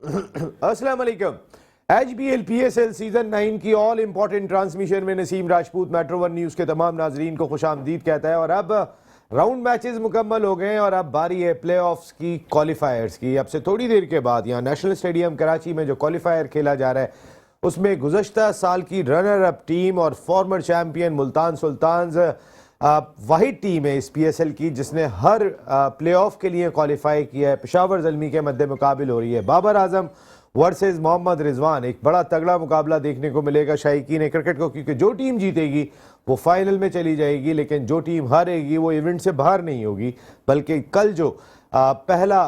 अस्सलाम वालेकुम। HBL PSL season 9 की ऑल इंपॉर्टेंट ट्रांसमिशन में Naseem Rajput metro one news के तमाम नाजरीन को खुशामदीद कहता है। और अब राउंड मैचेस मुकम्मल हो गए हैं और अब बारी है प्ले ऑफ्स की, क्वालिफायर्स की। अब से थोड़ी देर के बाद यहाँ नेशनल स्टेडियम कराची में जो क्वालिफायर खेला जा रहा है उसमें गुज़श्ता साल की रनर अप टीम और फॉर्मर चैम्पियन मुल्तान सुल्तान्स वाहिद टीम है इस PSL की जिसने हर प्ले ऑफ के लिए क्वालिफाई किया है। पेशावर ज़ल्मी के मद्दे मुकाबिल हो रही है बाबर आजम वर्सेस मोहम्मद रिजवान। एक बड़ा तगड़ा मुकाबला देखने को मिलेगा शायकीन क्रिकेट को, क्योंकि जो टीम जीतेगी वो फाइनल में चली जाएगी, लेकिन जो टीम हारेगी वो इवेंट से बाहर नहीं होगी। बल्कि कल जो पहला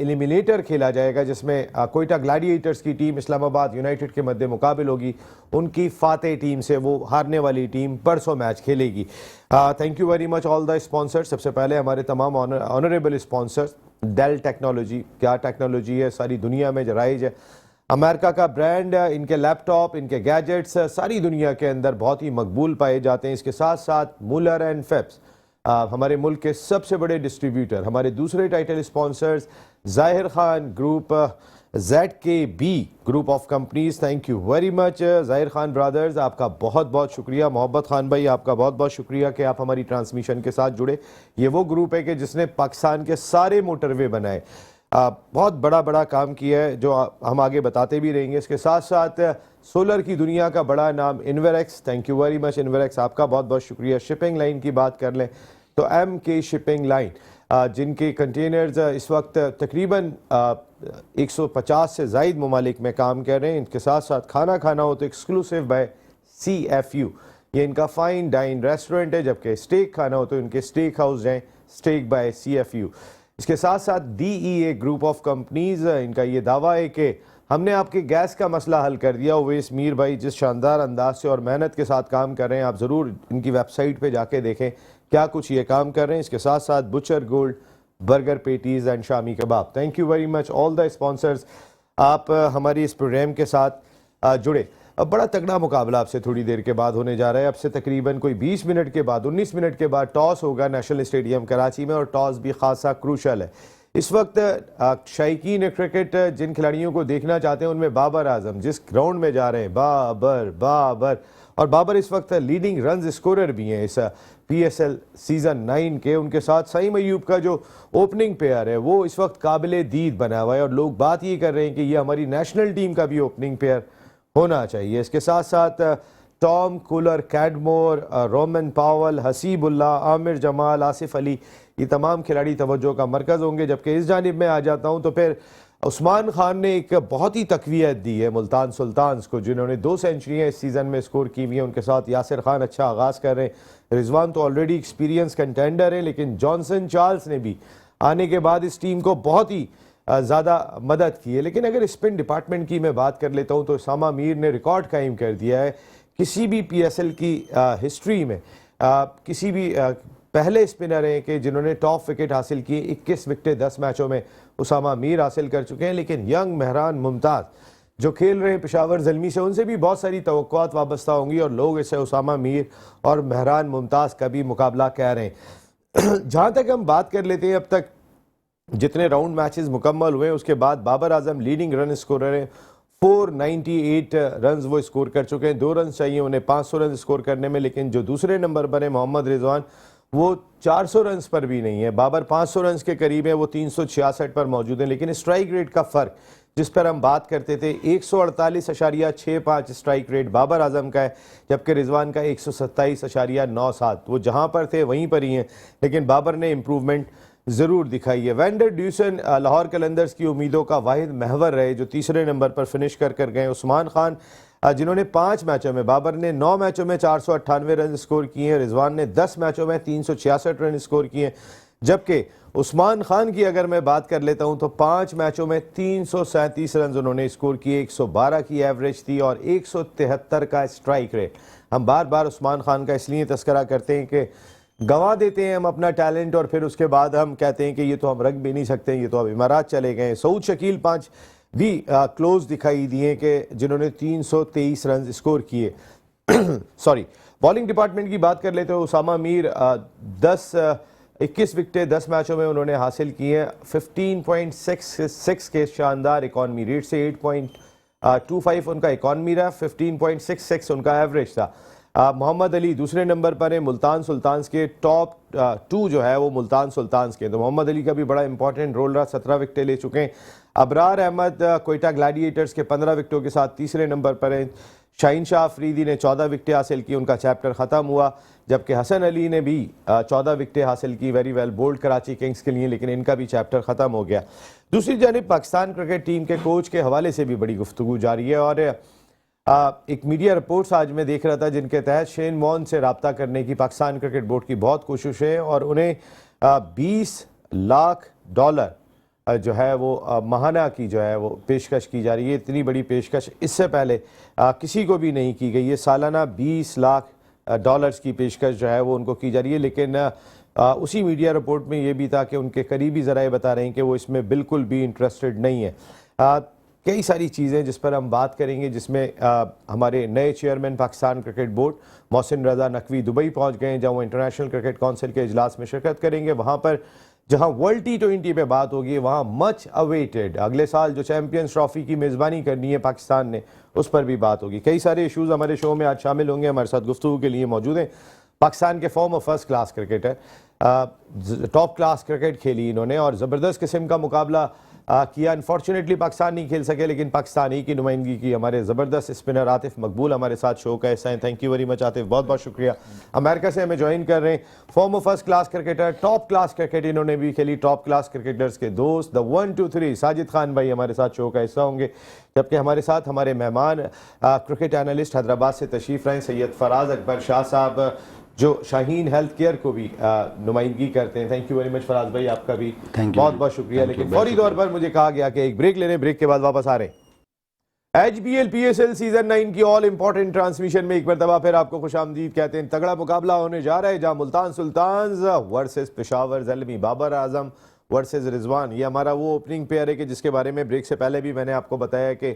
एलिमिनेटर खेला जाएगा जिसमें कोयटा ग्लैडिएटर्स की टीम इस्लामाबाद यूनाइटेड के मद्दे मुकाबिल होगी, उनकी फातेह टीम से वो हारने वाली टीम परसों मैच खेलेगी। Thank you very much all the sponsors. सबसे पहले हमारे तमाम ऑनरेबल स्पॉन्सर्स, डेल टेक्नोलॉजी, क्या टेक्नोलॉजी है, सारी दुनिया में राइज है। अमेरिका का ब्रांड, इनके लैपटॉप, इनके गैजेट्स सारी दुनिया के अंदर बहुत ही मकबूल पाए जाते हैं। इसके साथ साथ मुलर एंड फेप्स हमारे मुल्क के सबसे बड़े डिस्ट्रीब्यूटर। हमारे दूसरे टाइटल स्पॉन्सर्स ज़ाहिर Khan group, ZKB group of companies. Thank you very much ज़ाहिर खान ब्रदर्स, आपका बहुत बहुत शुक्रिया। मोहब्बत खान भाई, आपका बहुत बहुत शुक्रिया कि आप हमारी ट्रांसमिशन के साथ जुड़े। ये वो ग्रुप है कि जिसने पाकिस्तान के सारे मोटरवे बनाए, बहुत बड़ा काम किया है जो हम आगे बताते भी रहेंगे। इसके साथ साथ सोलर की दुनिया का बड़ा नाम Inverex, thank you very much Inverex, आपका बहुत बहुत शुक्रिया। शिपिंग लाइन की बात कर लें तो MK शिपिंग लाइन, जिनके कंटेनर्स इस वक्त तकरीबन 150 से ज़ायद ममालिक में काम कर रहे हैं। इनके साथ साथ खाना खाना हो तो एक्सक्लूसिव बाय CFU, ये इनका फाइन डाइन रेस्टोरेंट है, जबकि स्टेक खाना हो तो इनके स्टेक हाउस जाएँ, स्टेक बाय CFU। इसके साथ साथ DEA ग्रुप ऑफ कंपनीज, इनका ये दावा है कि हमने आपके गैस का मसला हल कर दिया। उवैस मीर भाई जिस शानदार अंदाज से और मेहनत के साथ काम कर रहे हैं, आप ज़रूर इनकी वेबसाइट पे जाके देखें क्या कुछ ये काम कर रहे हैं। इसके साथ साथ butcher gold, burger patties and shami kebab. Thank you very much all the sponsors, आप हमारी इस प्रोग्राम के साथ जुड़े। अब बड़ा तगड़ा मुकाबला आपसे थोड़ी देर के बाद होने जा रहा है। अब से तकरीबन कोई 20 मिनट के बाद, 19 मिनट के बाद टॉस होगा नेशनल स्टेडियम कराची में, और टॉस भी खासा क्रूशल है। इस वक्त शायकीन क्रिकेट जिन खिलाड़ियों को देखना चाहते हैं उनमें बाबर आजम जिस ग्राउंड में जा रहे हैं, बाबर और बाबर इस वक्त लीडिंग रन स्कोरर भी हैं इस PSL सीजन 9 के। उनके साथ सईम अयूब का जो ओपनिंग पेयर है वो इस वक्त काबिल दीद बना हुआ है, और लोग बात ये कर रहे हैं कि ये हमारी नेशनल टीम का भी ओपनिंग पेयर होना चाहिए। इसके साथ साथ टॉम कूलर, कैडमोर, रोमन पावल, हसीबुल्ला, आमिर जमाल, आसिफ अली, ये तमाम खिलाड़ी तवज्जो का मरकज़ होंगे। जबकि इस जानिब में आ जाता हूँ तो फिर उस्मान खान ने एक बहुत ही तकवीत दी है मुल्तान सुल्तान्स को, जिन्होंने 2 सेंचुरियाँ इस सीज़न में स्कोर की हुई हैं। उनके साथ यासिर खान अच्छा आगाज़ कर रहे हैं। रिजवान तो ऑलरेडी एक्सपीरियंस कंटेंडर है, लेकिन जॉनसन चार्ल्स ने भी आने के बाद इस टीम को बहुत ही ज़्यादा मदद की है। लेकिन अगर स्पिन डिपार्टमेंट की मैं बात कर लेता हूँ तो उसामा मीर ने रिकॉर्ड कायम कर दिया है किसी भी PSL की हिस्ट्री में। किसी भी पहले स्पिनर हैं कि जिन्होंने टॉप विकेट हासिल किए, 21 विकेटें 10 मैचों में उसामा मीर हासिल कर चुके हैं। लेकिन यंग महरान मुमताज़ जो खेल रहे हैं पेशावर ज़ल्मी से, उनसे भी बहुत सारी तवक्कुआत वाबस्ता होंगी, और लोग इसे उसामा मीर और महरान मुमताज़ का भी मुकाबला कह रहे हैं। जहाँ तक हम बात कर लेते हैं, अब तक जितने राउंड मैचेस मुकम्मल हुए उसके बाद Babar Azam leading run scorer हैं। 498 रन वो स्कोर कर चुके हैं। 2 रन चाहिए उन्हें 500 रन स्कोर करने में, लेकिन जो दूसरे नंबर पर है मोहम्मद रिजवान, वो 400 रन पर भी नहीं है। बाबर 500 रन के करीब है, वो 366 पर मौजूद है। लेकिन स्ट्राइक रेट का फ़र्क जिस पर हम बात करते थे, 148.65 स्ट्राइक रेट बाबर आजम का है, जबकि रिजवान का 127.97। वो जहाँ पर थे वहीं पर ही हैं, लेकिन बाबर ने इम्प्रूवमेंट ज़रूर दिखाई है। वैंडर ड्यूसन लाहौर कलंदर्स की उम्मीदों का वाहिद महवर रहे जो तीसरे नंबर पर फिनिश कर गए। उस्मान खान जिन्होंने 5 मैचों में, बाबर ने 9 मैचों में 498 रन स्कोर किए हैं, रिजवान ने 10 मैचों में 366 रन स्कोर किए हैं। जबकि उस्मान खान की अगर मैं बात कर लेता हूं तो 5 मैचों में 337 रन उन्होंने स्कोर किए, 112 की एवरेज थी और 173 का स्ट्राइक रेट। हम बार बार उस्मान खान का इसलिए तस्करा करते हैं कि गंवा देते हैं हम अपना टैलेंट, और फिर उसके बाद हम कहते हैं कि ये तो हम रख भी नहीं सकते, ये तो अब इमारात चले गए। सऊद शकील 5 भी क्लोज दिखाई दिए कि जिन्होंने 323 रन स्कोर किए। सॉरी, बॉलिंग डिपार्टमेंट की बात कर लेते हो, उसामा मीर 10 21 विकेटें 10 मैचों में उन्होंने हासिल की हैं। 15.66 के शानदार इकॉनमी रेट से 8.25 उनका इकॉनमी रहा, 15.66 उनका एवरेज था। मोहम्मद अली दूसरे नंबर पर है मुल्तान सुल्तान्स के। टॉप 2 जो है वो मुल्तान सुल्तान्स के, तो मोहम्मद अली का भी बड़ा इंपॉर्टेंट रोल रहा, 17 विकेटें ले चुके हैं। अबरार अहमद कोयटा ग्लैडिएटर्स के 15 विकेटों के साथ तीसरे नंबर पर हैं। शाहीन शाह अफरीदी ने 14 विकेटें हासिल की, उनका चैप्टर ख़त्म हुआ। जबकि हसन अली ने भी 14 विकेटें हासिल की, very well bowled Karachi Kings के लिए, लेकिन इनका भी चैप्टर ख़त्म हो गया। दूसरी जानिब पाकिस्तान क्रिकेट टीम के कोच के हवाले से भी बड़ी गुफ्तगू जारी है और एक मीडिया रिपोर्ट्स आज मैं देख रहा था जिनके तहत शेन वॉर्न से रब्ता करने की पाकिस्तान क्रिकेट बोर्ड की बहुत कोशिश है और उन्हें $20 लाख जो है वो माहाना की जो है वो पेशकश की जा रही है। इतनी बड़ी पेशकश इससे पहले किसी को भी नहीं की गई है। सालाना $20 लाख की पेशकश जो है वो उनको की जा रही है, लेकिन उसी मीडिया रिपोर्ट में ये भी था कि उनके करीबी ज़राए बता रहे हैं कि वो इसमें बिल्कुल भी इंटरेस्टेड नहीं है। कई सारी चीज़ें जिस पर हम बात करेंगे, जिसमें हमारे नए chairman Pakistan cricket board Mohsin Raza Naqvi Dubai पहुंच गए हैं, जहाँ वो इंटरनेशनल क्रिकेट काउंसिल के इजलास में शिरकत करेंगे। वहाँ पर जहाँ वर्ल्ड T20 पे बात होगी, वहाँ मच अवेटेड अगले साल जो चैम्पियंस ट्रॉफी की मेज़बानी करनी है पाकिस्तान ने, उस पर भी बात होगी। कई सारे इशूज़ हमारे शो में आज शामिल होंगे। हमारे साथ गुफ्तगू के लिए मौजूद हैं पाकिस्तान के farmer first class cricketer, top class cricket खेली इन्होंने और ज़बरदस्त किस्म का मुकाबला किया। अनफॉर्चुनेटली पाकिस्तान नहीं खेल सके, लेकिन पाकिस्तान ही की नुमाइंदगी की हमारे ज़बरदस्त स्पिनर आतिफ मकबूल हमारे साथ शो का हिस्सा हैं। Thank you very much Atif, बहुत बहुत शुक्रिया। अमेरिका से हमें ज्वाइन कर रहे हैं farmer first class cricketer, top class cricket इन्होंने भी खेली, टॉप क्लास क्रिकेटर्स के दोस्त द 1 2 3 साजिद खान भाई हमारे साथ शो का हिस्सा होंगे। जबकि हमारे साथ हमारे मेहमान क्रिकेट एनालिस्ट हैदराबाद से तशरीफ़ लाएँ सैयद फराज अकबर शाह साहब, जो शाहीन हेल्थ केयर को भी नुमाइंदगी करते हैं। Thank you very much Faraz भाई, आपका भी बहुत बहुत शुक्रिया। लेकिन फौरी तौर पर मुझे कहा गया कि एक ब्रेक लेने, ब्रेक के बाद वापस आ रहे हैं। HBL PSL सीजन 9 की ऑल इंपॉर्टेंट ट्रांसमिशन में एक मरतबा फिर आपको खुशामदीद कहते हैं। तगड़ा मुकाबला होने जा रहा है, जहां Multan sultans versus Peshawar Zalmi, Babar Azam versus Rizwan. ये हमारा वो ओपनिंग पेयर है कि जिसके बारे में ब्रेक से पहले भी मैंने आपको बताया कि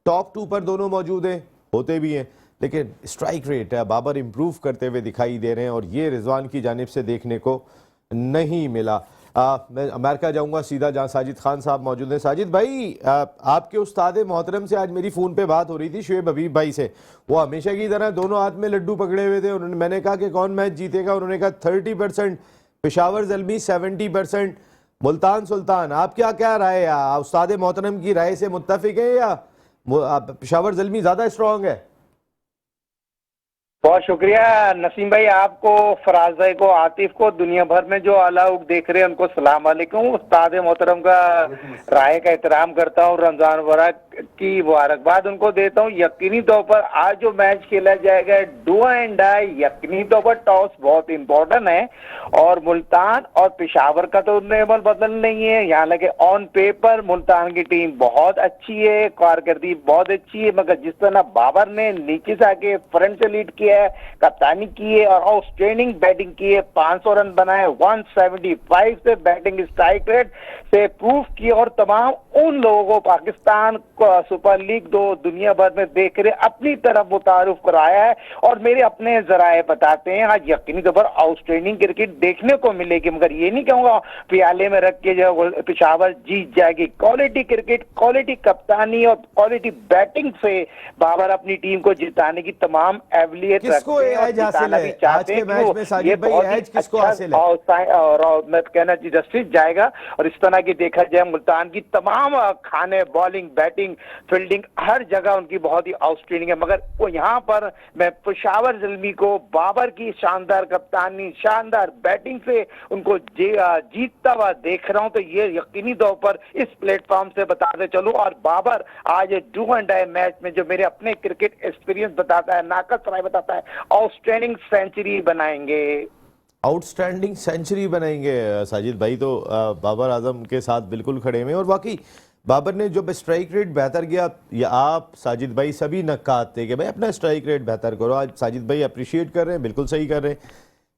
टॉप 2 पर दोनों मौजूद हैं, होते भी हैं, लेकिन स्ट्राइक रेट है बाबर इंप्रूव करते हुए दिखाई दे रहे हैं और ये रिजवान की जानिब से देखने को नहीं मिला। मैं अमेरिका जाऊंगा सीधा, जहां साजिद खान साहब मौजूद हैं। साजिद भाई, आपके उस्ताद मोहतरम से आज मेरी फ़ोन पे बात हो रही थी, शुएब हबीब भाई से। वो हमेशा की तरह दोनों हाथ में लड्डू पकड़े हुए थे। उन्होंने, मैंने कहा कि कौन मैच जीतेगा, उन्होंने कहा 30% पेशावर ज़ल्मी, 70% मुल्तान सुल्तान। आप क्या राय है, उस्ताद मोहतरम की राय से मुत्तफिक है या पेशावर ज़ल्मी ज़्यादा स्ट्रॉन्ग है? बहुत शुक्रिया नसीम भाई, आपको, फराज भाई को, आतिफ को, दुनिया भर में जो ऑल आउट देख रहे हैं उनको सलाम वालेकुम। उस्ताद मोहतरम का राय का एहतराम करता हूँ, रमजान मुबारक की मुबारकबाद उनको देता हूँ। यकीनी तौर पर आज जो मैच खेला जाएगा डू एंड डाई, यकीनी तौर पर टॉस बहुत इंपॉर्टेंट है और मुल्तान और पेशावर का तो नेमल बदल नहीं है। यहाँ लगे ऑन पेपर मुल्तान की टीम बहुत अच्छी है, कारकर्दगी बहुत अच्छी है, मगर जिस तरह बाबर ने नीचे से आके फ्रंट से लीड किया है, कप्तानी की है और आउटस्टैंडिंग बैटिंग की है, 500 रन बनाए, 175 से बैटिंग स्ट्राइक रेट से प्रूफ किया और तमाम उन लोगों को पाकिस्तान सुपर लीग 2 दुनिया भर में देख रहे अपनी तरफ मुतारुफ कराया है और मेरे अपने जराए बताते हैं आज यकीनी तौर पर आउटस्टैंडिंग क्रिकेट देखने को मिलेगी। मगर ये नहीं कहूंगा प्याले में रख के जो पेशावर जीत जाएगी। क्वालिटी क्रिकेट, क्वालिटी कप्तानी और क्वालिटी बैटिंग से बाबर अपनी टीम को जिताने की तमाम एबिलियत किसको एज हासिल है आज के मैच में साजिद भाई, एज किसको हासिल है? और मैं कहना चाहिए जस्टिस जाएगा और इस तरह की देखा जाए मुल्तान की तमाम खाने, बॉलिंग, बैटिंग, फील्डिंग हर जगह उनकी बहुत ही आउटस्टैंडिंग है। मगर वो यहाँ पर मैं पेशावर ज़ल्मी को बाबर की शानदार कप्तानी, शानदार बैटिंग से उनको जीतता हुआ देख रहा हूं, तो ये यकीनी तौर पर इस प्लेटफॉर्म से बताते चलूं। और बाबर आज डू एंड डाई मैच में जो मेरे अपने क्रिकेट एक्सपीरियंस बताता है, नाकस राय बताता है, आउटस्टैंडिंग सेंचुरी बनाएंगे, आउटस्टैंडिंग सेंचुरी बनाएंगे। साजिद भाई तो बाबर आजम के साथ बिल्कुल खड़े हुए और वाकई बाबर ने जब स्ट्राइक रेट बेहतर किया, या आप साजिद भाई सभी नक्कात थे कि भाई अपना स्ट्राइक रेट बेहतर करो। आज साजिद भाई अप्रिशिएट कर रहे हैं, बिल्कुल सही कर रहे हैं।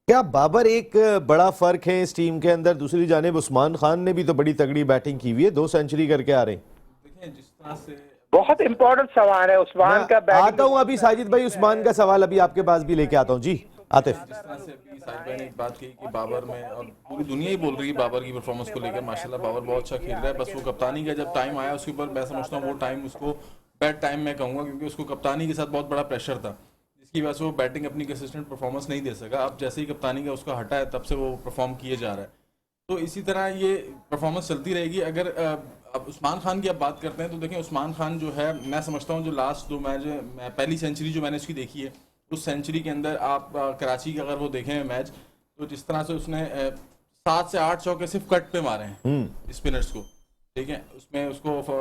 क्या बाबर एक बड़ा फर्क है इस टीम के अंदर? दूसरी जानिब उस्मान खान ने भी तो बड़ी तगड़ी बैटिंग की हुई है, 2 सेंचुरी करके आ रहे हैं। देखिए जिस तरह से बहुत इंपॉर्टेंट सवाल है उस्मान का। आता हूँ अभी साजिद भाई, उस्मान का सवाल अभी आपके पास भी लेके आता हूँ जी। आतिफ, जिस तरह से अभी साहिब भाई ने एक बात कही कि बाबर में, और पूरी दुनिया ही बोल रही है बाबर की परफॉर्मेंस को लेकर, माशाल्लाह बाबर बहुत अच्छा खेल रहा है, बस वो कप्तानी का जब टाइम आया उसके ऊपर मैं समझता हूँ वो टाइम उसको बैड टाइम मैं कहूँगा, क्योंकि उसको कप्तानी के साथ बहुत बड़ा प्रेशर था जिसकी वजह से वो बैटिंग अपनी कंसिस्टेंट परफॉर्मेंस नहीं दे सका। अब जैसे ही कप्तानी का उसका हटा है तब से वो परफॉर्म किए जा रहा है, तो इसी तरह ये परफॉर्मेंस चलती रहेगी। अगर अब उस्मान खान की आप बात करते हैं तो देखें उस्मान खान जो है, मैं समझता हूँ जो लास्ट 2 मैच, पहली सेंचुरी जो मैंने उसकी देखी है, उस सेंचुरी के अंदर आप कराची का अगर वो देखें मैच, तो जिस तरह से उसने 7 से 8 चौके सिर्फ कट पे मारे हैं स्पिनर्स को, ठीक है, उसमें उसको क्या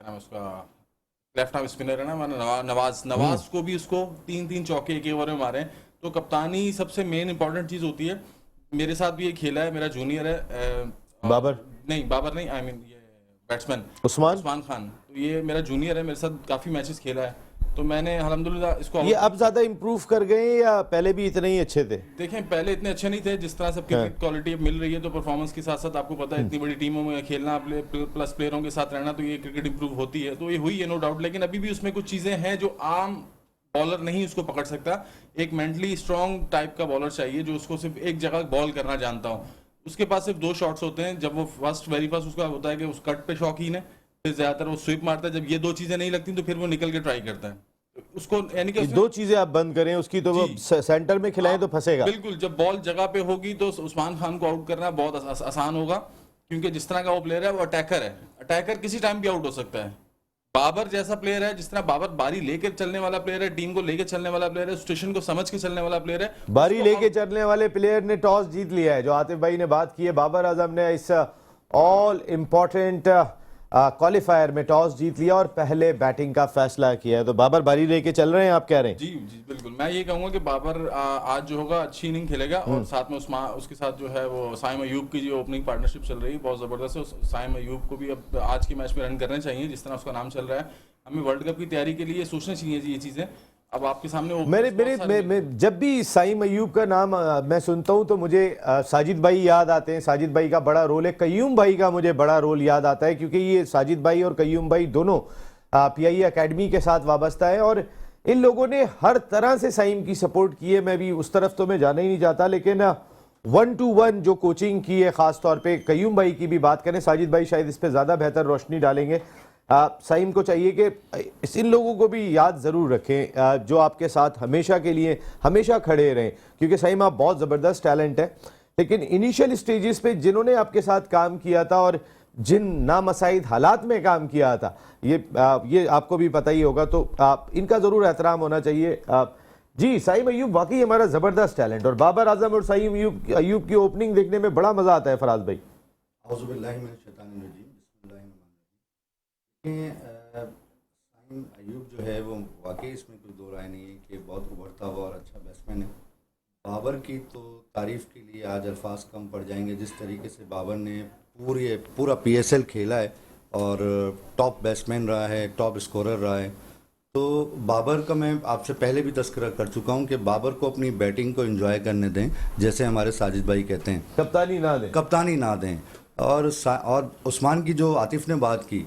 नाम है उसका, लेफ्ट आर्म स्पिनर है ना नवाज को भी उसको 3-3 चौके एक ओवर में मारे हैं। तो कप्तानी सबसे मेन इंपॉर्टेंट चीज़ होती है। मेरे साथ भी ये खेला है, मेरा जूनियर है बाबर नहीं, आई मीन ये बैट्समैन उस्मान खान, तो ये मेरा जूनियर है, मेरे साथ काफ़ी मैचेस खेला है, तो मैंने अल्हम्दुलिल्लाह इसको। ये अब ज्यादा इंप्रूव कर गए या पहले भी इतने ही अच्छे थे? देखें पहले इतने अच्छे नहीं थे, जिस तरह से क्रिकेट क्वालिटी अब मिल रही है तो परफॉर्मेंस के साथ साथ आपको पता है इतनी बड़ी टीमों में खेलना, प्लस प्लेयरों के साथ रहना, तो ये क्रिकेट इंप्रूव होती है, तो ये हुई है नो डाउट, लेकिन अभी भी उसमें कुछ चीज़ें हैं जो आम बॉलर नहीं उसको पकड़ सकता। एक मेंटली स्ट्रॉन्ग टाइप का बॉलर चाहिए जो उसको सिर्फ एक जगह बॉल करना जानता हो। उसके पास सिर्फ 2 शॉट्स होते हैं, जब वो वेरी फर्स्ट उसका होता है कि उस कट पे शौकीन है, फिर ज्यादातर वो स्वीप मारता है, जब ये 2 चीजें नहीं लगती तो फिर वो निकल के ट्राई करता है उसको, यानी कि 2 चीजें आप बंद करें उसकी, तो वो सेंटर में खिलाएं तो फंसेगा। बिल्कुल, जब बॉल जगह पे होगी तो उस्मान खान को आउट करना बहुत आसान होगा, क्योंकि जिस तरह का वो प्लेयर है वो अटैकर है, अटैकर किसी टाइम भी आउट हो सकता है। बाबर जैसा प्लेयर है, जिस तरह बाबर बारी लेकर चलने वाला प्लेयर है, टीम को लेकर चलने वाला प्लेयर है, सिचुएशन को समझ के चलने वाला प्लेयर है। बारी लेके चलने वाले प्लेयर ने टॉस जीत लिया है, जो आतिफ भाई ने बात की है। बाबर आजम ने इस ऑल इंपॉर्टेंट क्वालिफायर में टॉस जीत लिया और पहले बैटिंग का फैसला किया है, तो बाबर बारी लेके चल रहे हैं, आप कह रहे हैं? जी बिल्कुल, मैं ये कहूंगा कि बाबर आज जो होगा अच्छी इनिंग खेलेगा, और साथ में उसके साथ जो है वो साइम अयूब की जो ओपनिंग पार्टनरशिप चल रही है बहुत जबरदस्त है। साइम अयूब को भी अब आज के मैच में रन करने चाहिए, जिस तरह उसका नाम चल रहा है। हमें वर्ल्ड कप की तैयारी के लिए सोचना चाहिए ये चीजें। अब आपके सामने मेरे जब भी साइम अयूब का नाम मैं सुनता हूं तो मुझे साजिद भाई याद आते हैं, साजिद भाई का बड़ा रोल है, कयूम भाई का मुझे बड़ा रोल याद आता है, क्योंकि ये साजिद भाई और कयूम भाई दोनों PIA एकेडमी के साथ वाबस्ता है और इन लोगों ने हर तरह से साइम की सपोर्ट की है। मैं भी उस तरफ तो मैं जाना ही नहीं चाहता, लेकिन 1-to-1 जो कोचिंग की है, खास तौर पे कयूम भाई की भी बात करें, साजिद भाई शायद इस पे ज़्यादा बेहतर रोशनी डालेंगे। साइम को चाहिए कि इन लोगों को भी याद ज़रूर रखें जो आपके साथ हमेशा के लिए हमेशा खड़े रहें, क्योंकि साइम आप बहुत ज़बरदस्त टैलेंट है, लेकिन इनिशियल स्टेजेस पे जिन्होंने आपके साथ काम किया था और जिन नामसाइद हालात में काम किया था, ये आपको भी पता ही होगा, तो इनका ज़रूर एहतराम होना चाहिए। जी, साइम अयूब वाकई हमारा ज़बरदस्त टैलेंट, और बाबर आजम और साइम अयूब की ओपनिंग देखने में बड़ा मज़ा आता है। फराज भाई, साइम अयूब जो है वो वाकई इसमें कोई दो राय नहीं है कि बहुत उभरता हुआ और अच्छा बैट्समैन है। बाबर की तो तारीफ़ के लिए आज अल्फाज कम पड़ जाएंगे, जिस तरीके से बाबर ने पूरा PSL खेला है और टॉप बैट्समैन रहा है, टॉप स्कोरर रहा है। तो बाबर का मैं आपसे पहले भी तस्करा कर चुका हूं कि बाबर को अपनी बैटिंग को एंजॉय करने दें, जैसे हमारे साजिद भाई कहते हैं, कप्तानी ना दें। और उस्मान की जो आतिफ ने बात की,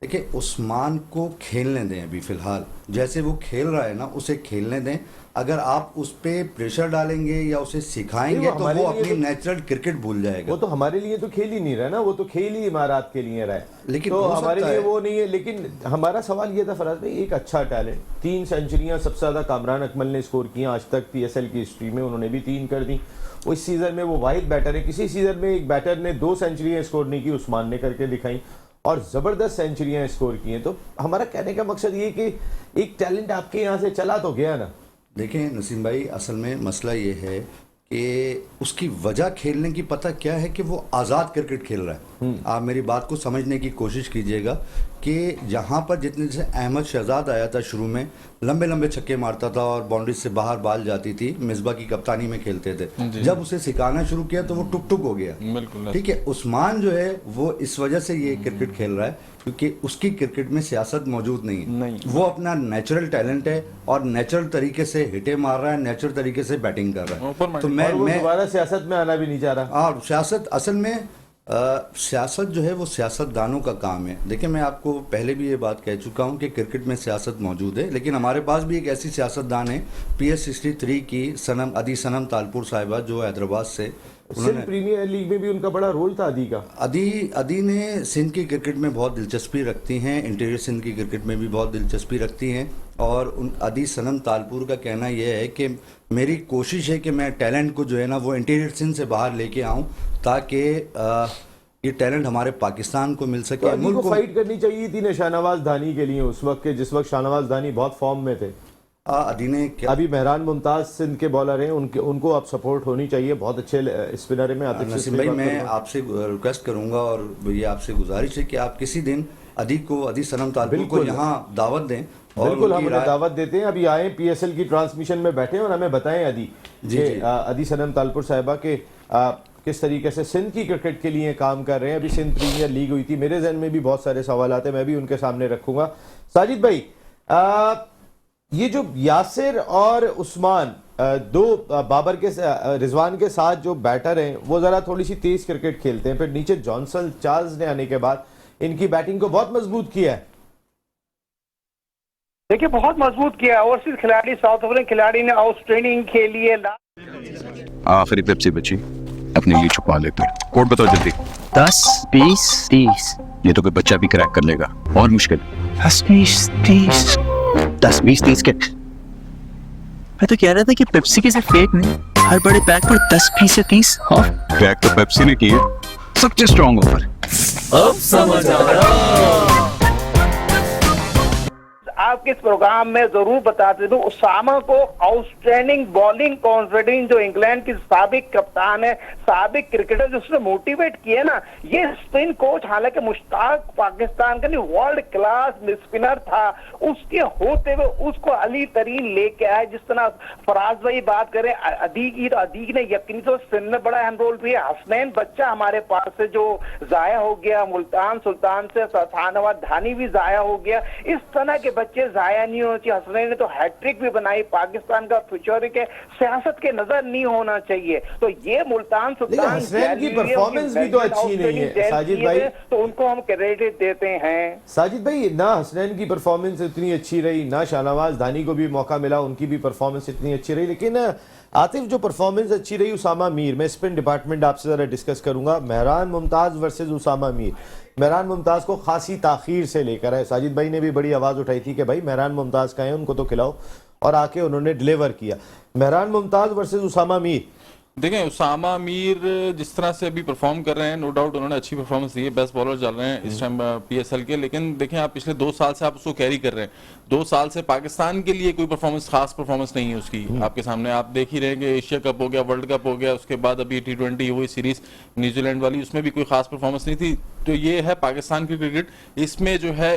देखिए उस्मान को खेलने दें, अभी फ़िलहाल जैसे वो खेल रहा है ना उसे खेलने दें। अगर आप उस पर प्रेशर डालेंगे या उसे सिखाएंगे तो वो अपनी नेचुरल क्रिकेट भूल जाएगा। वो तो हमारे लिए तो खेल ही नहीं रहा ना, वो तो खेल ही इमारात के लिए रहा है, लेकिन तो हमारे लिए वो नहीं है। लेकिन हमारा सवाल ये था फराज भाई, एक अच्छा टैलेंट, 3 सेंचुरियां सबसे ज़्यादा कामरान अकमल ने स्कोर की आज तक PSL की हिस्ट्री में, उन्होंने भी 3 कर दी। वो इस सीज़न में वो वाहिद बैटर है, किसी सीज़न में एक बैटर ने 2 सेंचुरियाँ स्कोर नहीं की, उस्मान ने करके दिखाई और ज़बरदस्त सेंचुरियां स्कोर की हैं। तो हमारा कहने का मकसद ये कि एक टैलेंट आपके यहाँ से चला तो गया ना। देखें नसीम भाई, असल में मसला ये है कि उसकी वजह खेलने की पता क्या है कि वो आज़ाद क्रिकेट खेल रहा है। आप मेरी बात को समझने की कोशिश कीजिएगा कि जहाँ पर जितने जैसे अहमद शहजाद आया था शुरू में, लंबे लंबे छक्के मारता था और बाउंड्री से बाहर बाल जाती थी, मिसबा की कप्तानी में खेलते थे। जब उसे सिखाना शुरू किया तो वो टुक टुक हो गया। बिल्कुल ठीक है, उस्मान जो है वो इस वजह से ये क्रिकेट खेल रहा है क्योंकि उसकी क्रिकेट में सियासत मौजूद नहीं है। वो अपना नेचुरल टैलेंट है और नेचुरल तरीके से हिटे मार रहा है, नेचुरल तरीके से बैटिंग कर रहा है। तो मैं दोबारा सियासत में आना भी नहीं चाह रहा। और सियासत असल में सियासत जो है वो सियासतदानों का काम है। देखिए, मैं आपको पहले भी ये बात कह चुका हूँ कि क्रिकेट में सियासत मौजूद है, लेकिन हमारे पास भी एक ऐसी सियासतदान है PS 63 की सनम अदी सनम तालपुर साहिबा, जो हैदराबाद से। सिंध प्रीमियर लीग में भी उनका बड़ा रोल था अदी का। अदी ने सिंध की क्रिकेट में बहुत दिलचस्पी रखती हैं, इंटीरियर सिंध की क्रिकेट में भी बहुत दिलचस्पी रखती हैं। और उन अदी सनम तालपुर का कहना यह है कि मेरी कोशिश है कि मैं टैलेंट को जो है ना वो इंटीरियर सिंध से बाहर लेके आऊँ, ताकि ये टैलेंट हमारे पाकिस्तान को मिल सके। तो अदी को फाइट करनी चाहिए थी ना शाहनवाज धानी के लिए उस वक्त के, जिस वक्त शाहनवाज धानी बहुत फॉर्म में थे। अदी ने अभी मेहरान मुमताज सिंध के बॉलर हैं, उनको आप सपोर्ट होनी चाहिए, बहुत अच्छे स्पिनर में आतिफ नसीम भाई, मैं आपसे रिक्वेस्ट करूंगा और ये आपसे गुजारिश है कि आप किसी दिन अदी सनम तालपुर को यहाँ दावत दें। बिल्कुल, हम उन्हें दावत देते हैं, अभी आए PSL की ट्रांसमिशन में बैठे और हमें बताएं अदी सनम तालपुर साहिबा के किस तरीके से सिंध की क्रिकेट के लिए काम कर रहे हैं। अभी सिंध प्रीमियर लीग हुई थी, मेरे जहन में भी बहुत सारे सवाल आते हैं, मैं भी उनके सामने रखूंगा। साजिद भाई, ये जो यासिर और उस्मान दो बाबर के रिजवान के साथ जो बैटर हैं वो ज़रा थोड़ी सी तेज क्रिकेट खेलते हैं, फिर नीचे जॉनसन चार्ल्स ने आने के बाद इनकी बैटिंग को बहुत मजबूत किया है। देखिए, बहुत मजबूत किया। ओवरसीज खिलाड़ी, साउथ अफ्रीकन खिलाड़ी ने आउट ट्रेनिंग के लिए आखिरी पेप्सी बची, अपने लिए छुपा लेते हैं। कोड बताओ जल्दी। 10, 20, 30। ये तो कोई बच्चा भी क्रैक कर लेगा, और मुश्किल। 10, 20, 30। 10, 20, 30 के। मैं तो कह रहा था कि पेप्सी के सिर्फ फेक नहीं, हर बड़े पैक पर 10, 20 से 30 ऑफ। क्रैक तो पेप्सी ने की है, सबसे स्ट्रॉन्ग ऑफर। अब समझ आ रहा। आपके इस प्रोग्राम में जरूर बताते थे, उसामा को आउटस्टैंडिंग बॉलिंग कॉन्फिडेंस जो इंग्लैंड की साबिक कप्तान है, साबिक क्रिकेटर, जो उसने मोटिवेट किया ना, ये स्पिन कोच, हालांकि मुश्ताक पाकिस्तान का नहीं वर्ल्ड क्लास स्पिनर था, उसके होते हुए उसको अली तरीन लेके आए। जिस तरह फराज भाई बात करें अदीक की, तो अदीक ने यकीनी तो सिंध में बड़ा अहम रोल भी है। हसनैन बच्चा हमारे पास से जो जाया हो गया, मुल्तान सुल्तान से शाहनवाज धानी भी जाया हो गया। इस तरह के बच्चे जाया नहीं होना चाहिए। हसनैन ने तो हैट्रिक भी बनाई, पाकिस्तान का फ्यूचर के सियासत के नजर नहीं होना चाहिए। तो ये मुल्तान सुल्तान की परफॉर्मेंस भी तो अच्छी नहीं है साजिद भाई, तो उनको हम क्रेडिट देते हैं। साजिद भाई, ना हसनैन की परफॉर्मेंस इतनी अच्छी रही, ना शाहनवाज धानी को भी मौका मिला, उनकी भी परफॉर्मेंस इतनी अच्छी रही, लेकिन आतिफ जो परफॉर्मेंस अच्छी रही उसामा मीर। मैं स्पिन डिपार्टमेंट आपसे ज़रा डिस्कस करूंगा। मेहरान मुमताज़ वर्सेस उसामा मीर। मेहरान मुमताज़ को खासी ताखीर से लेकर है, साजिद भाई ने भी बड़ी आवाज़ उठाई थी कि भाई मेहरान मुमताज़ का है, उनको तो खिलाओ, और आके उन्होंने डिलीवर किया। मेहरान मुमताज़ वर्सेस उसामा मीर। देखें, उसामा मीर जिस तरह से अभी परफॉर्म कर रहे हैं, नो डाउट उन्होंने अच्छी परफॉर्मेंस दी है, बेस्ट बॉलर चल रहे हैं इस टाइम PSL के। लेकिन देखें, आप पिछले 2 साल से आप उसको कैरी कर रहे हैं, 2 साल से पाकिस्तान के लिए कोई परफॉर्मेंस, खास परफॉर्मेंस नहीं है उसकी। आपके सामने आप देख ही रहे हैं कि एशिया कप हो गया, वर्ल्ड कप हो गया, उसके बाद अभी T20 हुई सीरीज न्यूजीलैंड वाली, उसमें भी कोई खास परफॉर्मेंस नहीं थी। तो ये है पाकिस्तान की क्रिकेट। इसमें जो है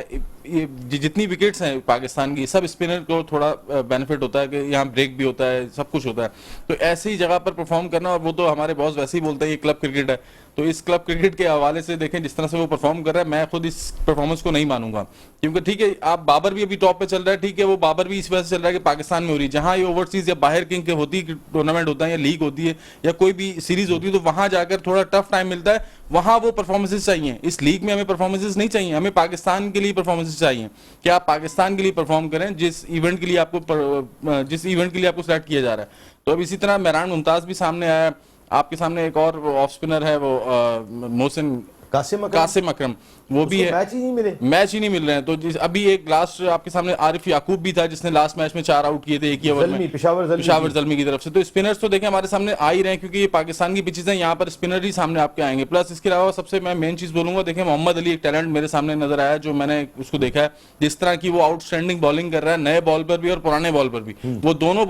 ये जितनी विकेट्स हैं पाकिस्तान की, सब स्पिनर को थोड़ा बेनिफिट होता है कि यहाँ ब्रेक भी होता है, सब कुछ होता है। तो ऐसी ही जगह पर परफॉर्म करना, और वो तो हमारे बॉस वैसे ही बोलते हैं ये क्लब क्रिकेट है। तो इस क्लब क्रिकेट के हवाले से देखें जिस तरह से वो परफॉर्म कर रहा है, मैं खुद इस परफॉर्मेंस को नहीं मानूंगा। क्योंकि ठीक है, आप बाबर भी अभी टॉप पे चल रहा है, ठीक है, वो बाबर भी इस वजह से चल रहा है कि पाकिस्तान में हो रही है। जहां ये ओवरसीज या बाहर किंग के होती टूर्नामेंट होता है, या लीग होती है, या कोई भी सीरीज होती है, तो वहां जाकर थोड़ा टफ टाइम मिलता है, वहां वो परफॉर्मेंसेस चाहिए। इस लीग में हमें परफॉर्मेंसेस नहीं चाहिए, हमें पाकिस्तान के लिए परफॉर्मेंसेस चाहिए कि आप पाकिस्तान के लिए परफॉर्म करें, जिस इवेंट के लिए आपको सेलेक्ट किया जा रहा है। तो अब इसी तरह मेहरान मुमताज भी सामने आया। आपके सामने एक और ऑफ स्पिनर है, वो मोहसिन कासिम अकरम, वो भी है, मैच ही नहीं मिल रहे हैं। तो अभी एक लास्ट आपके सामने आरिफ याकूब भी था, जिसने लास्ट मैच में 4 आउट किए थे एक ही ओवर में, पेशावर ज़ल्मी की तरफ से। तो स्पिनर्स तो देखें हमारे सामने आ ही रहे हैं, क्योंकि ये पाकिस्तान की पिचेस हैं, यहाँ पर स्पिनर ही सामने आपके आएंगे। प्लस इसके अलावा सबसे मैं मेन चीज बोलूंगा, देखें मोहम्मद अली एक टैलेंट मेरे सामने नजर आया, जो मैंने उसको देखा है, जिस तरह की वो आउटस्टैंडिंग बॉलिंग कर रहा है, नए बॉल पर भी और पुराने बॉल पर भी। वो दोनों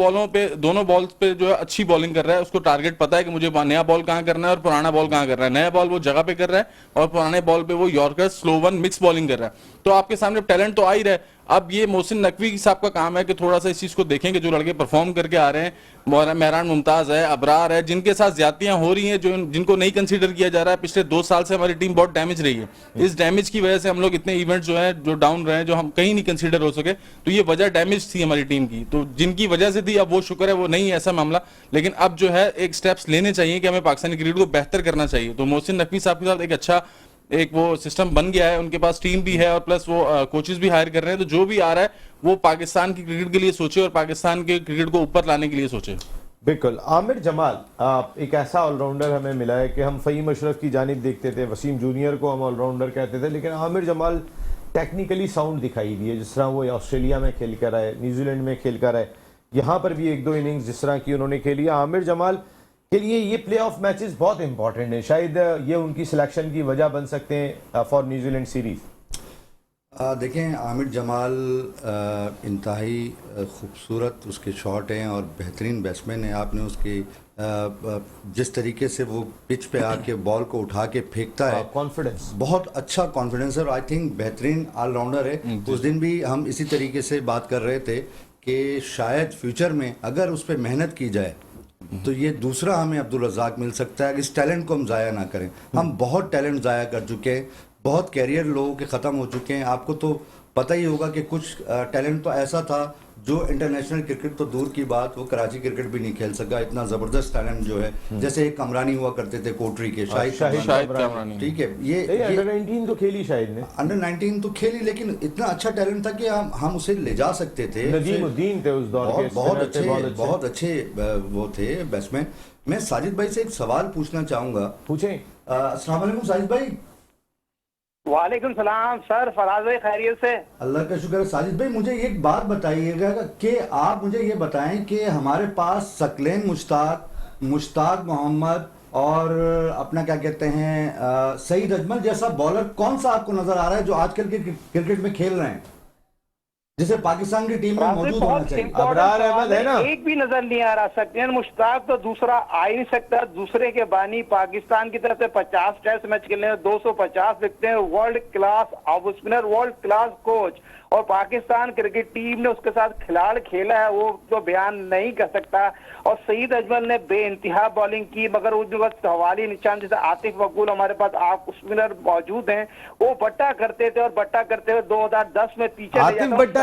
बॉल्स पे जो है अच्छी बॉलिंग कर रहा है। उसको टारगेट पता है कि मुझे नया बॉल कहाँ करना है और पुराना बॉल कहाँ करना है। नया बॉल वो जगह पे कर रहा है, और पुराने बॉल पे वो yorker slow one mix bowling कर रहा है। तो आपके सामने टैलेंट तो आ ही रहा है। अब ये मोहसिन नकवी साहब का काम है कि थोड़ा सा इस चीज को देखें कि जो लड़के परफॉर्म करके आ रहे हैं, मेहरान मुमताज है, अबरार है, जिनके साथ ज्यादतियां हो रही हैं, जो जिनको नहीं कंसीडर किया जा रहा है। पिछले 2 साल से हमारी टीम बहुत डैमेज रही है। इस डैमेज की वजह से हम लोग इतने इवेंट जो है जो डाउन रहे हैं, जो हम कहीं नहीं कंसीडर हो सके, तो ये वजह डैमेज थी हमारी टीम की। तो जिनकी वजह से थी, अब वो शुक्र है वो नहीं है ऐसा मामला, लेकिन अब जो है एक स्टेप्स लेने चाहिए कि हमें पाकिस्तानी क्रिकेट को बेहतर करना चाहिए। तो मोहसिन नकवी साहब के साथ एक अच्छा एक वो सिस्टम बन गया है, उनके पास टीम भी है और प्लस वो कोचेस भी हायर कर रहे हैं। तो जो भी आ रहा है वो पाकिस्तान की क्रिकेट के लिए सोचे और पाकिस्तान के क्रिकेट को ऊपर लाने के लिए सोचे। बिल्कुल। आमिर जमाल एक ऐसा ऑलराउंडर हमें मिला है कि हम फ़हीम अशरफ की जानिब देखते थे, वसीम जूनियर को हम ऑलराउंडर कहते थे, लेकिन आमिर जमाल टेक्निकली साउंड दिखाई दिए। जिस तरह वो ऑस्ट्रेलिया में खेल कर आए, न्यूजीलैंड में खेल कर आए, यहाँ पर भी 1-2 इनिंग्स जिस तरह की उन्होंने खेली। आमिर जमाल के लिए ये प्ले ऑफ मैचेस बहुत इंपॉर्टेंट है, शायद ये उनकी सिलेक्शन की वजह बन सकते हैं फॉर न्यूजीलैंड सीरीज। देखें, आमिर जमाल इंतहाई खूबसूरत उसके शॉट हैं और बेहतरीन बैट्समैन है। आपने उसके जिस तरीके से वो पिच पे आके बॉल को उठा के फेंकता है, कॉन्फिडेंस, बहुत अच्छा कॉन्फिडेंस है और आई थिंक बेहतरीन ऑलराउंडर है। उस दिन भी हम इसी तरीके से बात कर रहे थे कि शायद फ्यूचर में अगर उस पर मेहनत की जाए तो ये दूसरा हमें अब्दुल रज़ाक मिल सकता है। इस टैलेंट को हम ज़ाया ना करें। हम बहुत टैलेंट ज़ाया कर चुके हैं, बहुत कैरियर लोगों के ख़त्म हो चुके हैं। आपको तो पता ही होगा कि कुछ टैलेंट तो ऐसा था जो इंटरनेशनल क्रिकेट तो दूर की बात, वो कराची क्रिकेट भी नहीं खेल सका। इतना ज़बरदस्त टैलेंट जो है, जैसे एक कमरानी हुआ करते थे कोटरी के, शाहिद कमरानी, ठीक है। ये अंडर 19 तो खेली शायद ने, अंडर 19 तो खेली, लेकिन इतना अच्छा टैलेंट था कि हम उसे ले जा सकते थे। नजीमुद्दीन थे उस दौर के, बहुत अच्छे वो थे बैट्समैन। मैं साजिद भाई से एक सवाल पूछना चाहूंगा। पूछें। अस्सलाम वालेकुम साजिद भाई। वालेकुम सलाम सर, फराज भाई खैरियत से? अल्लाह का शुक्र है। साजिद भाई, मुझे एक बात बताइएगा कि आप मुझे ये बताएं कि हमारे पास सकलेन मुश्ताक मोहम्मद और अपना क्या कहते हैं सईद अजमल जैसा बॉलर कौन सा आपको नजर आ रहा है जो आजकल के क्रिकेट में खेल रहे हैं, जिसे पाकिस्तान की टीम में मौजूद होना चाहिए? अबरार अहमद है ना, एक भी नजर नहीं आ रहा। सकलेन मुश्ताक तो दूसरा आ ही नहीं सकता। दूसरे के बानी पाकिस्तान की तरफ से 50 टेस्ट मैच खेलने में 250 विकेटें, world class off spinner, world class coach, और पाकिस्तान क्रिकेट टीम ने उसके साथ खिलाड़ खेला है, वो तो बयान नहीं कर सकता। और सईद अजमल ने बेइंतहा बॉलिंग की, मगर उस वक्त हवाली निशान जैसे आतिफ वकूल हमारे पास आप स्पिनर मौजूद हैं, वो बट्टा करते थे और बट्टा करते हुए 2010 में पीछे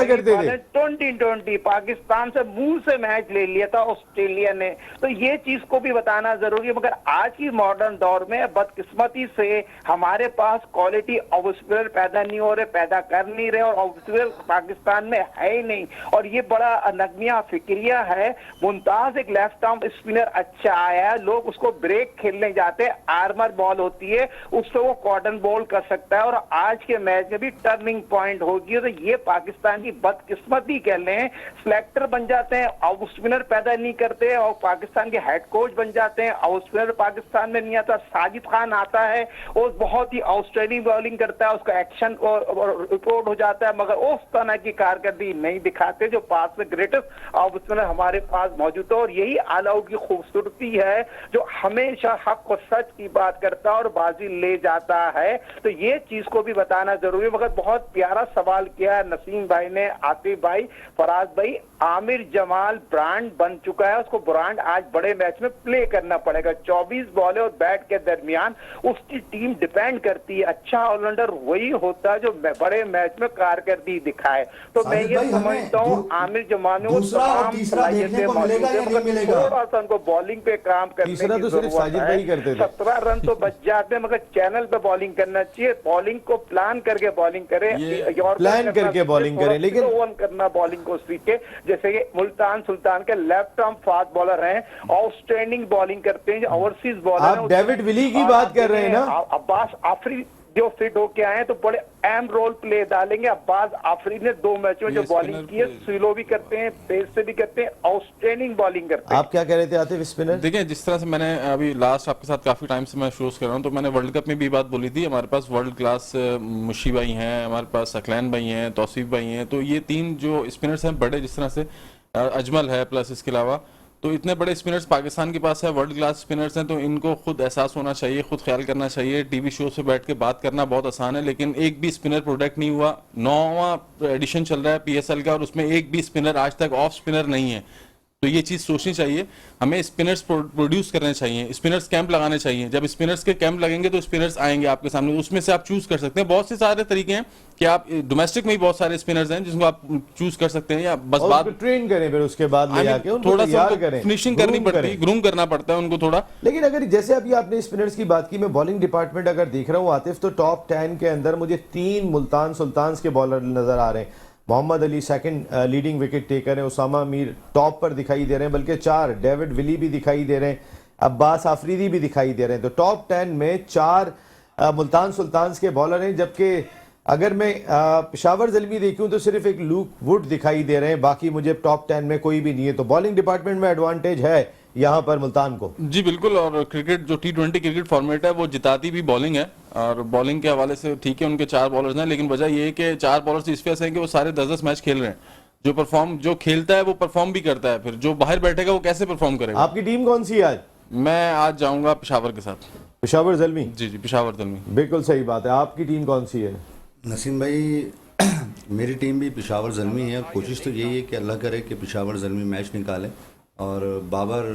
करते थे। 2020 पाकिस्तान से मुंह से मैच ले लिया था ऑस्ट्रेलिया ने। तो ये चीज को भी बताना जरूरी है। मगर आज की मॉडर्न दौर में बदकिस्मती से हमारे पास क्वालिटी ऑफ स्पिनर पैदा नहीं हो रहे, पैदा कर नहीं रहे, और ऑफ स्पिनर पाकिस्तान में है ही नहीं। और ये बड़ा नगमिया फिक्रिया है। मुमताज एक लेफ्ट आर्म स्पिनर अच्छा आया है, लोग उसको ब्रेक खेलने जाते हैं, आर्मर बॉल होती है, उससे वो कॉटन बॉल कर सकता है, और आज के मैच में भी टर्निंग पॉइंट होगी। तो ये पाकिस्तान की बदकिस्मती कह लें। सिलेक्टर बन जाते हैं, ऑफ स्पिनर पैदा नहीं करते, और पाकिस्तान के हेड कोच बन जाते हैं, ऑफ स्पिनर पाकिस्तान में नहीं आता। साजिद खान आता है, वो बहुत ही आउटस्टैंडिंग बॉलिंग करता है, उसका एक्शन रिकॉर्ड हो जाता है, मगर उस तरह की कारकर्दगी नहीं दिखाते जो पास में ग्रेटेस्ट ऑफ स्पिनर हमारे पास मौजूद है। और यही ऑल आउट की खूबसूरती है, जो हमेशा हक और सच की बात करता है और बाजी ले जाता है। तो ये चीज को भी बताना जरूरी है। मगर बहुत प्यारा सवाल किया है नसीम भाई ने, आतिफ भाई, फराज भाई। आमिर जमाल ब्रांड बन चुका है, उसको ब्रांड आज बड़े मैच में प्ले करना पड़ेगा। 24 बॉले और बैट के दरमियान उसकी टीम डिपेंड करती है। अच्छा ऑलराउंडर वही होता है जो बड़े मैच में कारकर्दगी दिखाए। तो मैं ये समझता हूँ आमिर जमाल में थोड़ा सा उनको बॉलिंग पे काम करने की जरूरत है। 17 रन तो बच जाते हैं, मगर चैनल पे बॉलिंग करना चाहिए। बॉलिंग को प्लान करके बॉलिंग करे, प्लान करके बॉलिंग करे, लेकिन ओवन करना बॉलिंग को सीखे। जैसे कि मुल्तान सुल्तान के लेफ्ट आर्म फास्ट बॉलर हैं, आउटस्टैंडिंग बॉलिंग करते हैं, ओवरसीज बॉलर। आप डेविड विली की बात कर रहे हैं ना? अब्बास आफरी जो फिट होके आए हैं तो बड़े अहम रोल प्ले डालेंगे। अब्बास आफरी ने 2 मैचों में जो बॉलिंग की है, स्लो भी करते हैं, पेस से भी करते हैं, आउटस्टैंडिंग बॉलिंग करते हैं। आप क्या कह रहे थे आतिफ स्पिनर? देखिए, जिस तरह से मैंने अभी लास्ट आपके साथ काफी टाइम से मैं शोज कर रहा हूँ, तो मैंने वर्ल्ड कप में भी बात बोली थी। हमारे पास वर्ल्ड क्लास मुशी भाई हैं, हमारे पास सकलैन भाई हैं, तौसीफ भाई हैं। तो ये 3 जो स्पिनर्स हैं बड़े, जिस तरह से अजमल है, प्लस इसके अलावा तो इतने बड़े स्पिनर्स पाकिस्तान के पास है, वर्ल्ड क्लास स्पिनर्स हैं, तो इनको खुद एहसास होना चाहिए, खुद ख्याल करना चाहिए। टीवी शो से बैठ के बात करना बहुत आसान है, लेकिन एक भी स्पिनर प्रोडक्ट नहीं हुआ। 9वां एडिशन चल रहा है पीएसएल का और उसमें एक भी स्पिनर आज तक ऑफ स्पिनर नहीं है। तो ये चीज़ सोचनी चाहिए, हमें स्पिनर्स प्रोड्यूस करने चाहिए, स्पिनर्स कैंप लगाने चाहिए। जब स्पिनर्स के कैंप लगेंगे तो स्पिनर्स आएंगे आपके सामने, उसमें से आप चूज कर सकते हैं। बहुत से सारे तरीके हैं कि आप डोमेस्टिक में ही बहुत सारे स्पिनर्स हैं जिसको आप चूज कर सकते हैं, या बस और बात ट्रेन करें, फिर उसके बाद ले आके उनको थोड़ा सा तैयार करें, फिनिशिंग करनी groom पड़ती है, करें। ग्रूम करना पड़ता है उनको थोड़ा। लेकिन अगर जैसे अभी आपने स्पिनर्स की बात की, मैं बॉलिंग डिपार्टमेंट अगर देख रहा हूँ आतिफ, तो टॉप 10 के अंदर मुझे 3 मुल्तान सुल्तान्स के बॉलर नजर आ रहे हैं। Mohammad Ali second leading wicket taker है, उसामा मीर टॉप पर दिखाई दे रहे हैं, बल्कि 4 डेविड विली भी दिखाई दे रहे हैं, अब्बास आफरीदी भी दिखाई दे रहे हैं। तो टॉप 10 में 4 मुल्तान सुल्तान्स के बॉलर हैं, जबकि अगर मैं पेशावर ज़ल्मी देखूं तो सिर्फ एक लूक वुड दिखाई दे रहे हैं, बाकी मुझे टॉप 10 में कोई भी नहीं है। तो बॉलिंग डिपार्टमेंट में एडवांटेज है यहाँ पर मुल्तान को। जी बिल्कुल, और क्रिकेट जो T20 क्रिकेट फॉर्मेट है वो जिताती भी बॉलिंग है, और बॉलिंग के हवाले से ठीक है उनके 4 बॉलर्स हैं, लेकिन वजह ये है कि 4 बॉलर्स इस वजह से हैं कि वो सारे 10-10 मैच खेल रहे हैं। जो खेलता है वो परफॉर्म भी करता है, फिर जो बाहर बैठेगा वो कैसे परफॉर्म करेगा। आपकी टीम कौन सी है आज? मैं आज जाऊंगा पेशावर के साथ। पेशावर ज़ल्मी? जी पेशावर ज़ल्मी। बिल्कुल सही बात है। आपकी टीम कौन सी है? नसीम भाई मेरी टीम भी पेशावर ज़ल्मी है। कोशिश तो यही है कि अल्लाह करे कि पेशावर ज़ल्मी मैच निकाले और बाबर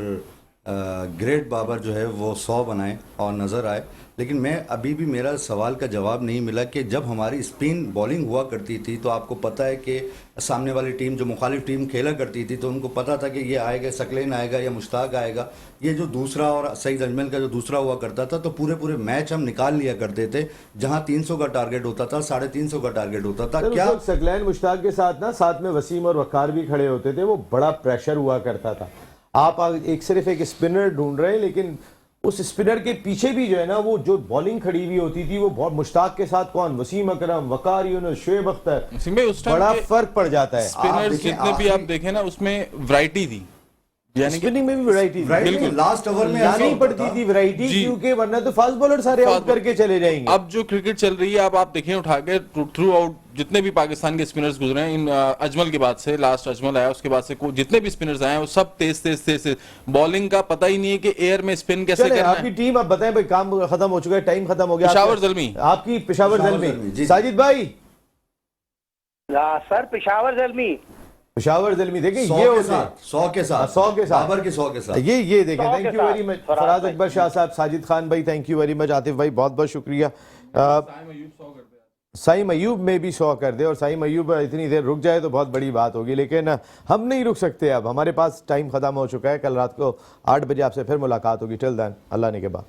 ग्रेट बाबर जो है वो 100 बनाए और नज़र आए। लेकिन मैं अभी भी मेरा सवाल का जवाब नहीं मिला कि जब हमारी स्पिन बॉलिंग हुआ करती थी तो आपको पता है कि सामने वाली टीम जो मुखालिफ टीम खेला करती थी तो उनको पता था कि ये आएगा, सकलेन आएगा या मुश्ताक आएगा। ये जो दूसरा और सईद अजमल का जो दूसरा हुआ करता था तो पूरे मैच हम निकाल लिया करते थे। जहां 300 का टारगेट होता था, 350 का टारगेट होता था। क्या सकलैन मुश्ताक के साथ ना, साथ में वसीम और वकार भी खड़े होते थे, वो बड़ा प्रेशर हुआ करता था। आप सिर्फ एक स्पिनर ढूंढ रहे हैं, लेकिन उस स्पिनर के पीछे भी जो है ना, वो जो बॉलिंग खड़ी हुई होती थी, वो बहुत मुश्ताक के साथ कौन, वसीम अकरम, वकार यूनुस, शोएब अख्तर, बड़ा फर्क पड़ जाता है। स्पिनर्स जितने भी आप देखें ना उसमें वैरायटी थी, यानी स्पिनिंग में भी वैराइटी बिल्कुल लास्ट ओवर में लानी पड़ती थी वैरायटी, क्योंकि वरना तो फास्ट बॉलर सारे आउट करके चले जाएंगे। अब जो क्रिकेट चल रही है, अब आप देखें उठा के थ्रू आउट जितने भी पाकिस्तान के स्पिनर्स गुजरे हैं, इन अजमल के बाद से, लास्ट अजमल आया उसके बाद से जितने भी स्पिनर्स आए हैं वो सब तेज बॉलिंग का पता ही नहीं है कि एयर में स्पिन कैसे करना है। आपकी टीम, आप बताएं भाई, काम खत्म हो चुका है, टाइम खत्म हो गया। पेशावर ज़ल्मी, आपकी पेशावर ज़ल्मी। साजिद भाई? सर पेशावर ज़ल्मी। पेशावर ज़ल्मी देखें, ये 100 के साथ बाबर के 100 के साथ ये देखें। Thank you very much Faraz Akbar Shah Sahab, Sajid Khan भाई, thank you very much. Atif भाई बहुत बहुत शुक्रिया। साइम अयूब में भी 100 कर दे, और साइम अयूब इतनी देर रुक जाए तो बहुत बड़ी बात होगी, लेकिन हम नहीं रुक सकते। अब हमारे पास टाइम खत्म हो चुका है। कल रात को 8 बजे आपसे फिर मुलाकात होगी। टिल देन अल्लाह ने के बाद।